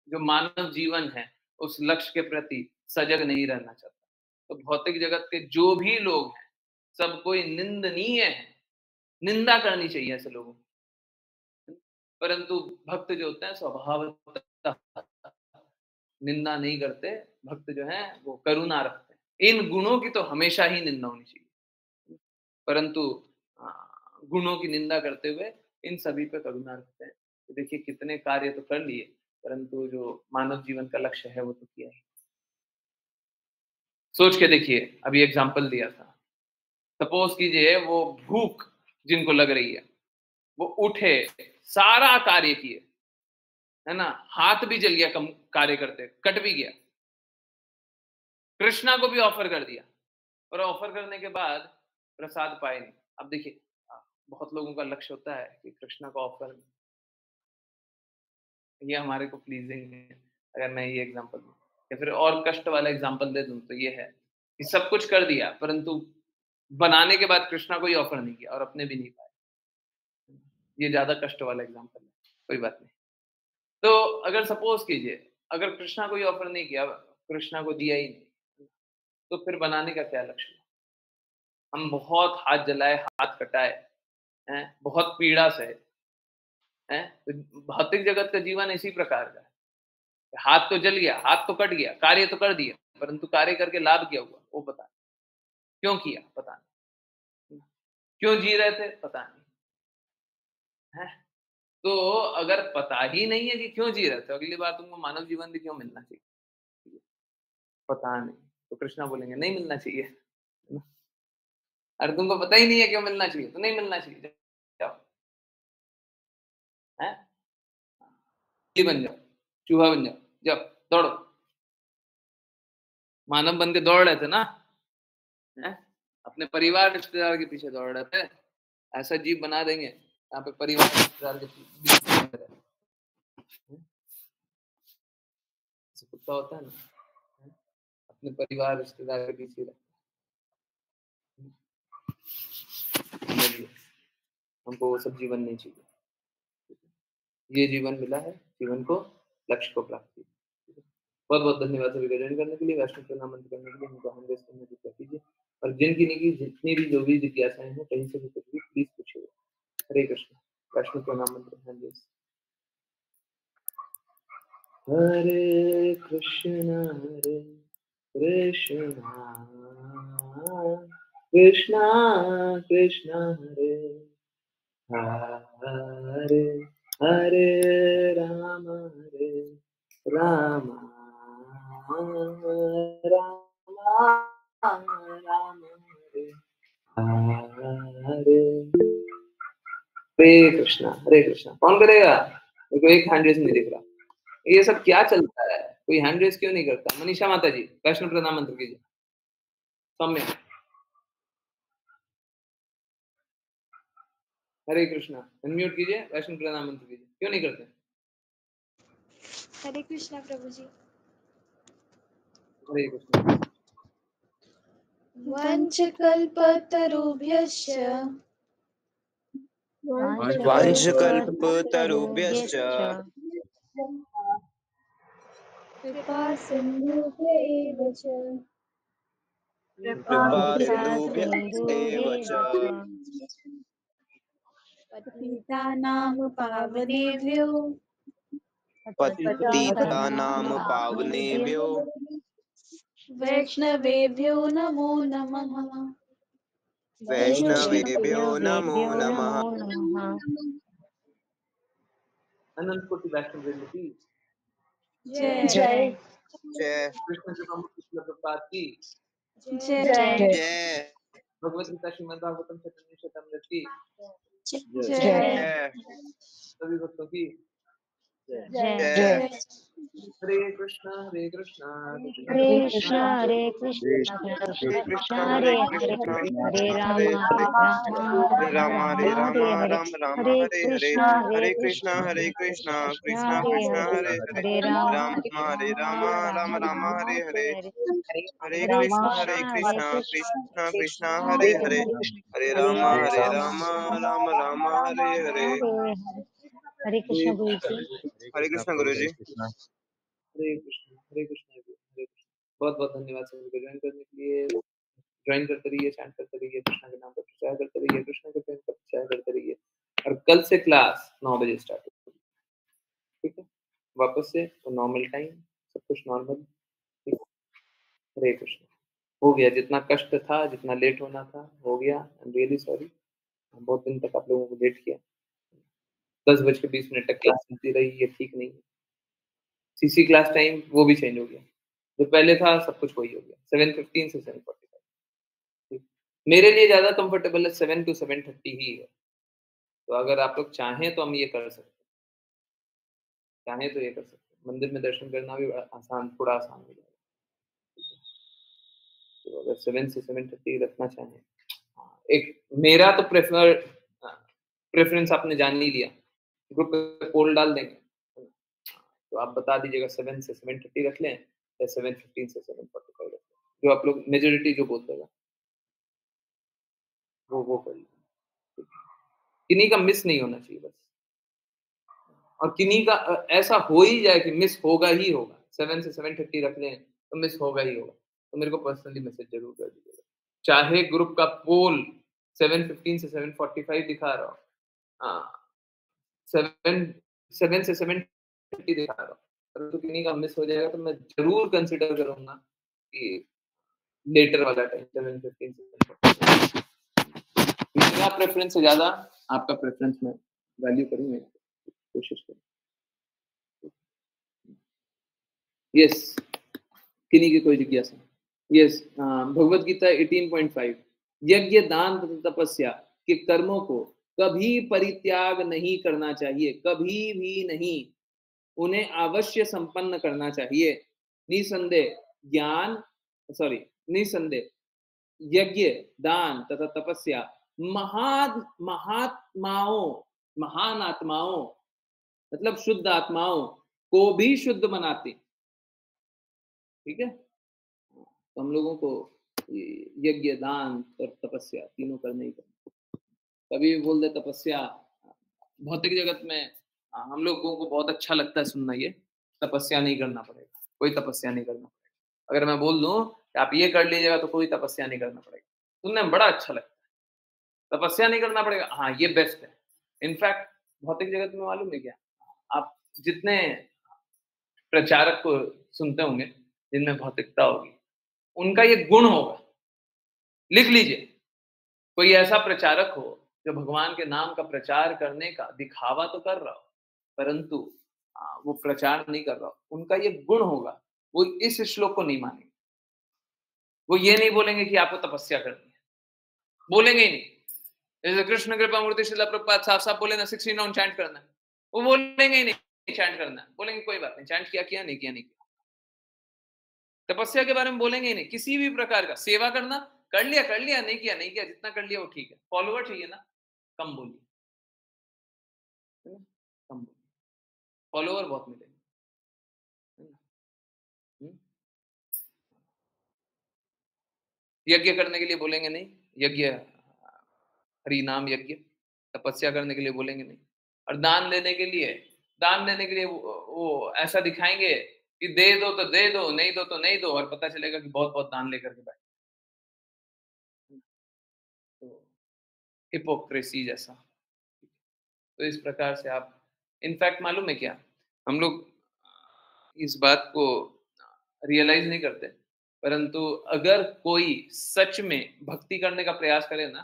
जो मानव जीवन है उस लक्ष्य के प्रति सजग नहीं रहना चाहता। तो भौतिक जगत के जो भी लोग हैं, सब कोई निंदनीय है, निंदा करनी चाहिए ऐसे लोगों को। परंतु भक्त जो होते हैं स्वभावतः निंदा नहीं करते। भक्त जो हैं वो करुणा रखते हैं। इन गुणों की तो हमेशा ही निंदा होनी चाहिए, परंतु गुणों की निंदा करते हुए इन सभी पे करुणा रखते हैं। तो देखिए कितने कार्य तो कर लिए, परंतु जो मानव जीवन का लक्ष्य है वो तो किया ही। सोच के देखिए, अभी एग्जाम्पल दिया था, सपोज कीजिए वो भूख जिनको लग रही है, वो उठे, सारा कार्य किए, है ना, हाथ भी जल गया कम कार्य करते, कट भी गया, कृष्णा को भी ऑफर कर दिया, और ऑफर करने के बाद प्रसाद पाए नहीं। अब देखिए बहुत लोगों का लक्ष्य होता है कि कृष्णा को ऑफर, ये हमारे को प्लीजिंग है। अगर मैं ये एग्जांपल दूं या फिर और कष्ट वाला एग्जांपल दे दूं तो ये है कि सब कुछ कर दिया, परंतु बनाने के बाद कृष्णा को ही ऑफर नहीं किया और अपने भी नहीं पाए। ये ज्यादा कष्ट वाला एग्जांपल है, कोई बात नहीं। तो अगर सपोज कीजिए, अगर कृष्णा को ही ऑफर नहीं किया, कृष्णा को दिया ही नहीं, तो फिर बनाने का क्या लक्ष्य? हम बहुत हाथ जलाए, हाथ कटाए हैं, बहुत पीड़ा सहे हैं। तो भौतिक जगत का जीवन इसी प्रकार का है। हाथ तो जल गया, हाथ तो कट गया, कार्य तो कर दिया, परंतु कार्य करके लाभ क्या हुआ वो पता नहीं, क्यों किया पता नहीं, क्यों जी रहे थे पता नहीं है। तो अगर पता ही नहीं है कि क्यों जी रहे थे, अगली बार तुमको मानव जीवन भी क्यों मिलना चाहिए, पता नहीं, तो कृष्णा बोलेंगे नहीं मिलना चाहिए। अरे तुमको पता ही नहीं है क्यों मिलना चाहिए तो नहीं मिलना चाहिए, जाओ है, बन जाओ, चूहा बन जाओ, जाओ दौड़ो। मानव बन के दौड़ रहे थे ना, है? अपने परिवार रिश्तेदार के पीछे दौड़ रहे थे। ऐसा जीव बना देंगे यहाँ पे परिवार रिश्तेदार के पीछे, कुत्ता होता है ना, अपने परिवार रिश्तेदार के पीछे रहता है। हमको वो सब जीवन नहीं चाहिए, ये जीवन मिला है, जीवन को लक्ष्य को प्राप्ति। बहुत बहुत धन्यवाद सभी का ज्वाइन करने के लिए, वैष्णव प्रणाम मंत्र करने के लिए हमको हम करने की कीजिए। और जिनकी नहीं जितनी भी जो भी जिज्ञासाएं हैं कहीं से भी कुछ भी प्लीज पूछिए। हरे कृष्ण। वैष्णव प्रणाम मंत्र हैंड हरे कृष्ण कृष्ण कृष्ण हरे हरे राम राम राम हरे हरे कृष्णा। कौन करेगा? मेरे को एक हैंड रेस नहीं दिख रहा, ये सब क्या चलता है? कोई हैंड रेस क्यों नहीं करता? मनीषा माता जी वैष्णव प्रणाम मंत्र कीजिए। सौम्य हरे कृष्णा अनम्यूट कीजिए, वैष्णव प्रणाम मंत्र कीजिए। क्यों नहीं करते? हरे कृष्णा प्रभु जी। हरे कृष्णा। वाञ्छकल्पतरुभ्यश्च कृपा सिन्धुभ्य एव च कृपा सिन्धुभ्यैव च पतितानां पावनेभ्यो पतितानां पावनेभ्यो वैष्णवेभ्यो नमो नमः। वैष्णवेभ्यो नमो नमः। अनंत कोटि वैष्णव वृंद की जय जय कृष्ण कृपामूर्ति श्रील प्रभुपाद की जय जय भगवद गीता श्रीमद् भागवतम चैतन्य चैतन्य की जय सभी भक्तों की जय हरे कृष्णा कृष्ण कृष्ण हरे कृष्ण हरे कृष्ण कृष्ण कृष्ण हरे हरे कृष्ण हरे हरे राम हरे हरे राम हरे राम हरे हरे राम राम हरे हरे हरे कृष्ण हरे कृष्ण कृष्ण कृष्ण कृष्ण हरे हरे हरे हरे राम राम हरे राम राम राम हरे हरे हरे हरे कृष्ण कृष्ण कृष्ण हरे हरे हरे राम राम राम हरे हरे हरे कृष्ण गुरु जी। हरे कृष्ण गुरु जी। हरे कृष्ण हरे कृष्ण। बहुत बहुत धन्यवाद सभी को ज्वाइन करने के लिए। ज्वाइन करते रहिए, चैंट करते रहिए, कृष्ण के नाम पर प्रचार करते रहिए, कृष्ण के प्रेम का प्रचार करते रहिए। और कल से क्लास 9 बजे स्टार्ट होगी, ठीक है? वापस से नॉर्मल टाइम, सब कुछ नॉर्मल। हरे कृष्ण। हो गया, जितना कष्ट था, जितना लेट होना था हो गया। आई एम रियली सॉरी, बहुत दिन तक आप लोगों को लेट किया। 10:20 तक क्लास चलती रही, ये ठीक नहीं है। सीसी क्लास टाइम वो भी चेंज हो गया, जो पहले था सब कुछ वही हो गया, 7:15 से 7:45। मेरे लिए ज्यादा कंफर्टेबल है 7 to 7:30 ही है। तो अगर आप लोग चाहें तो हम ये कर सकते हैं, चाहें तो ये कर सकते हैं। मंदिर में दर्शन करना भी आसान, थोड़ा आसान हो जाएगा। तो अगर 7 से 7:30 रखना चाहें, एक मेरा तो प्रेफरेंस आपने जान ही लिया, ग्रुप पे पोल डाल देंगे, तो आप बता दीजिएगा 7 से 7:30 रख लें या 7:15 से 7:45 रख लें, जो आप लोग मेजोरिटी जो बोल देगा वो कर लीजिए। किन्हीं का मिस नहीं होना चाहिए बस, और किन्हीं का ऐसा हो ही जाए कि मिस होगा ही होगा, 7 से 7:30 रख लें तो मिस होगा ही होगा, तो मेरे को पर्सनली मैसेज जरूर कर दीजिएगा। चाहे ग्रुप का पोल 7:15 से 7:45 दिखा रहा हो, हाँ 7 से 7:30 दिखा रहा हो, परंतु किन्हीं का मिस हो जाएगा तो मैं जरूर कंसिडर करूंगा कि लेटर वाला टाइम 7:15 से 7:45। मेरा प्रेफरेंस से ज्यादा आपका प्रेफरेंस मैं वैल्यू करूंगा, कोशिश करूँ। यस, किन्हीं की कोई जिज्ञासा? यस, भगवत गीता 18.5, यज्ञ दान तथा तपस्या के कर्मों को कभी परित्याग नहीं करना चाहिए, कभी भी नहीं, उन्हें अवश्य संपन्न करना चाहिए। निसंदेह ज्ञान सॉरी निसंदेह यज्ञ दान तथा तपस्या महात्माओं, महान आत्माओं मतलब शुद्ध आत्माओं को भी शुद्ध बनाते। ठीक है, तो हम लोगों को यज्ञ दान और तपस्या तीनों करने ही करना। कभी भी बोल दे तपस्या, भौतिक जगत में हम लोगों को बहुत अच्छा लगता है सुनना, ये तपस्या नहीं करना पड़ेगा, कोई तपस्या नहीं करना पड़ेगा। अगर मैं बोल दूं कि आप ये कर लीजिएगा तो कोई तपस्या नहीं करना पड़ेगा, सुनने में बड़ा अच्छा लगता है। तपस्या नहीं करना पड़ेगा, हाँ ये बेस्ट है। इनफैक्ट भौतिक जगत में मालूम है क्या, आप जितने प्रचारक को सुनते होंगे जिनमें भौतिकता होगी, उनका ये गुण होगा, लिख लीजिए, कोई ऐसा प्रचारक हो जो भगवान के नाम का प्रचार करने का दिखावा तो कर रहा हो, परंतु वो प्रचार नहीं कर रहा हो, उनका ये गुण होगा, वो इस श्लोक को नहीं मानेंगे। वो ये नहीं बोलेंगे कि आपको तपस्या करनी है, बोलेंगे ही नहीं। जैसे कृष्ण कृपा मूर्ति श्रील प्रभुपाद साफ साफ बोले ना 16 राउंड चैंट करना है, वो बोलेंगे ही नहीं चैंट करना है, बोलेंगे कोई बात नहीं, चैंट किया किया, नहीं किया नहीं किया। तपस्या के बारे में बोलेंगे ही नहीं। किसी भी प्रकार का सेवा करना, कर लिया नहीं किया नहीं किया, जितना कर लिया वो ठीक है। फॉलोवर चाहिए ना, कम बोलिए, कम बोलिए, फॉलोवर बहुत मिलेंगे। यज्ञ करने के लिए बोलेंगे नहीं, यज्ञ हरि नाम यज्ञ, तपस्या करने के लिए बोलेंगे नहीं। और दान लेने के लिए वो ऐसा दिखाएंगे कि दे दो तो दे दो, नहीं दो तो नहीं दो, और पता चलेगा कि बहुत बहुत दान लेकर के बैठे। हिपोक्रेसी जैसा। तो इस प्रकार से आप, इनफैक्ट मालूम है क्या, हम लोग इस बात को रियलाइज नहीं करते, परंतु अगर कोई सच में भक्ति करने का प्रयास करे ना,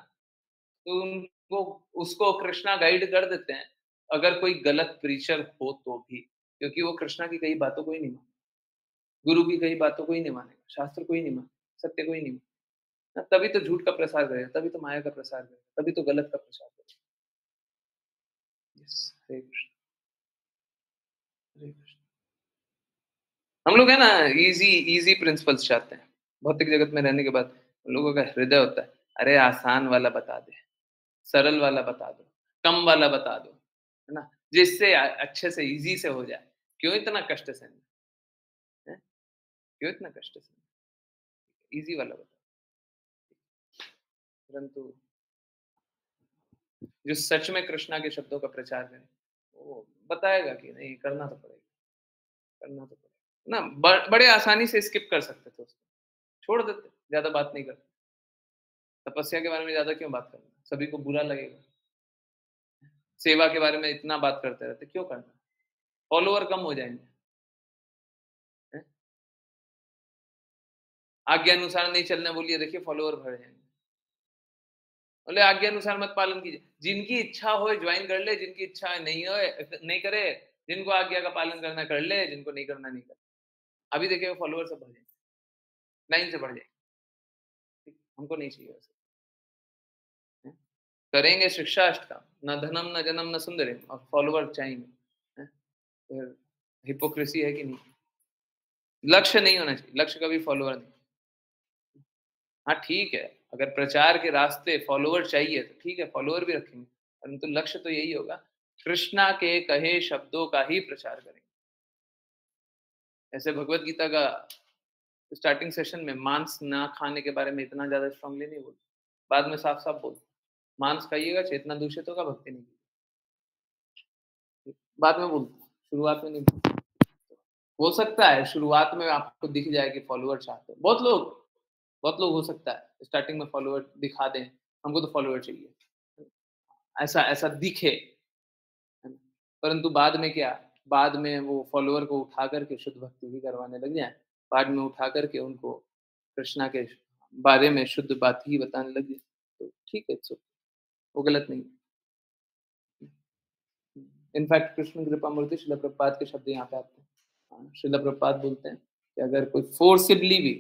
तो उनको उसको कृष्णा गाइड कर देते हैं, अगर कोई गलत प्रीचर हो तो भी, क्योंकि वो कृष्णा की कई बातों को ही नहीं माने, गुरु की कई बातों को ही नहीं मानेगा, शास्त्र को ही नहीं मानेगा, सत्य को ही नहीं मानेगा, तभी तो झूठ का प्रसार करेगा, तभी तो माया का प्रसार करेगा, तभी तो गलत का प्रसार करेगा। यस, हरे कृष्ण, हरे कृष्ण। हम लोग है ना इजी प्रिंसिपल्स चाहते हैं। भौतिक जगत में रहने के बाद लोगों का हृदय होता है, अरे आसान वाला बता दे, सरल वाला बता दो, कम वाला बता दो, है ना, जिससे अच्छे से इजी से हो जाए। क्यों इतना कष्ट सहना, क्यों इतना कष्ट सहना, इजी वाला बता। परंतु जो सच में कृष्णा के शब्दों का प्रचार करे, वो बताएगा कि नहीं, करना तो पड़ेगा, करना तो पड़ेगा ना। बड़े आसानी से स्किप कर सकते थे उसको, छोड़ देते, ज्यादा बात नहीं करते। तपस्या के बारे में ज्यादा क्यों बात करना, सभी को बुरा लगेगा। सेवा के बारे में इतना बात करते रहते, क्यों करना, फॉलोअर कम हो जाएंगे। आज्ञा अनुसार नहीं चलने बोलिए, देखिए फॉलोअर बढ़ जाएंगे। बोले आज्ञा अनुसार मत पालन कीजिए, जिनकी इच्छा हो ज्वाइन कर ले, जिनकी इच्छा नहीं हो नहीं करे, जिनको आज्ञा का पालन करना कर ले, जिनको नहीं करना नहीं करे। अभी देखिए फॉलोअर सब बढ़ जाएंगे, लाइन से बढ़ जाएंगे। हमको नहीं चाहिए वैसे। करेंगे शिक्षा अष्टकम, न धनम न जन्म न सुंदरी, और फॉलोअर चाहिए। हिपोक्रेसी है कि नहीं? लक्ष्य नहीं होना चाहिए, लक्ष्य कभी फॉलोअर नहीं। हाँ ठीक है, अगर प्रचार के रास्ते फॉलोअर चाहिए तो ठीक है, फॉलोअर भी रखेंगे, परंतु लक्ष्य तो यही होगा, कृष्णा के कहे शब्दों का ही प्रचार करेंगे। ऐसे भगवत गीता का स्टार्टिंग सेशन में मांस ना खाने के बारे में इतना ज्यादा स्ट्रांगली नहीं बोलते, बाद में साफ साफ बोलते, मांस खाइएगा चेतना दूषित होगा, भक्ति नहीं, बाद में बोलते, शुरुआत में नहीं बोलते। हो सकता है शुरुआत में आपको दिख जाए कि फॉलोअर चाहते हैं, बहुत लोग हो सकता है स्टार्टिंग में फॉलोअर दिखा दें, हमको तो फॉलोअर चाहिए, ऐसा दिखे, परंतु बाद में क्या, बाद में वो फॉलोअर को उठा करके शुद्ध भक्ति ही करवाने लग जाए, बाद में उठा करके उनको कृष्णा के बारे में शुद्ध बात ही बताने लग जाए, तो ठीक है, वो गलत नहीं। इनफैक्ट कृष्ण कृपा मूर्ति श्रील प्रभुपाद के शब्द यहाँ पे आते हैं। श्रील प्रभुपाद बोलते हैं कि अगर कोई फोर्सिबली भी,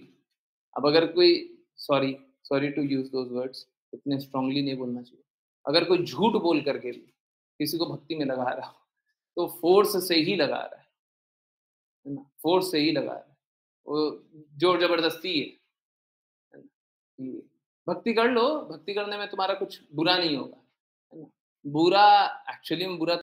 अब अगर कोई, sorry to use those words, इतने स्ट्रांगली नहीं बोलना चाहिए, अगर कोई झूठ बोल करके भी किसी को भक्ति में लगा रहा हो, तो फोर्स से ही लगा रहा है ना, फोर्स से ही लगा रहा है, वो जोर जबरदस्ती है ना। भक्ति कर लो, भक्ति करने में तुम्हारा कुछ बुरा नहीं होगा, है ना। बुरा एक्चुअली में बुरा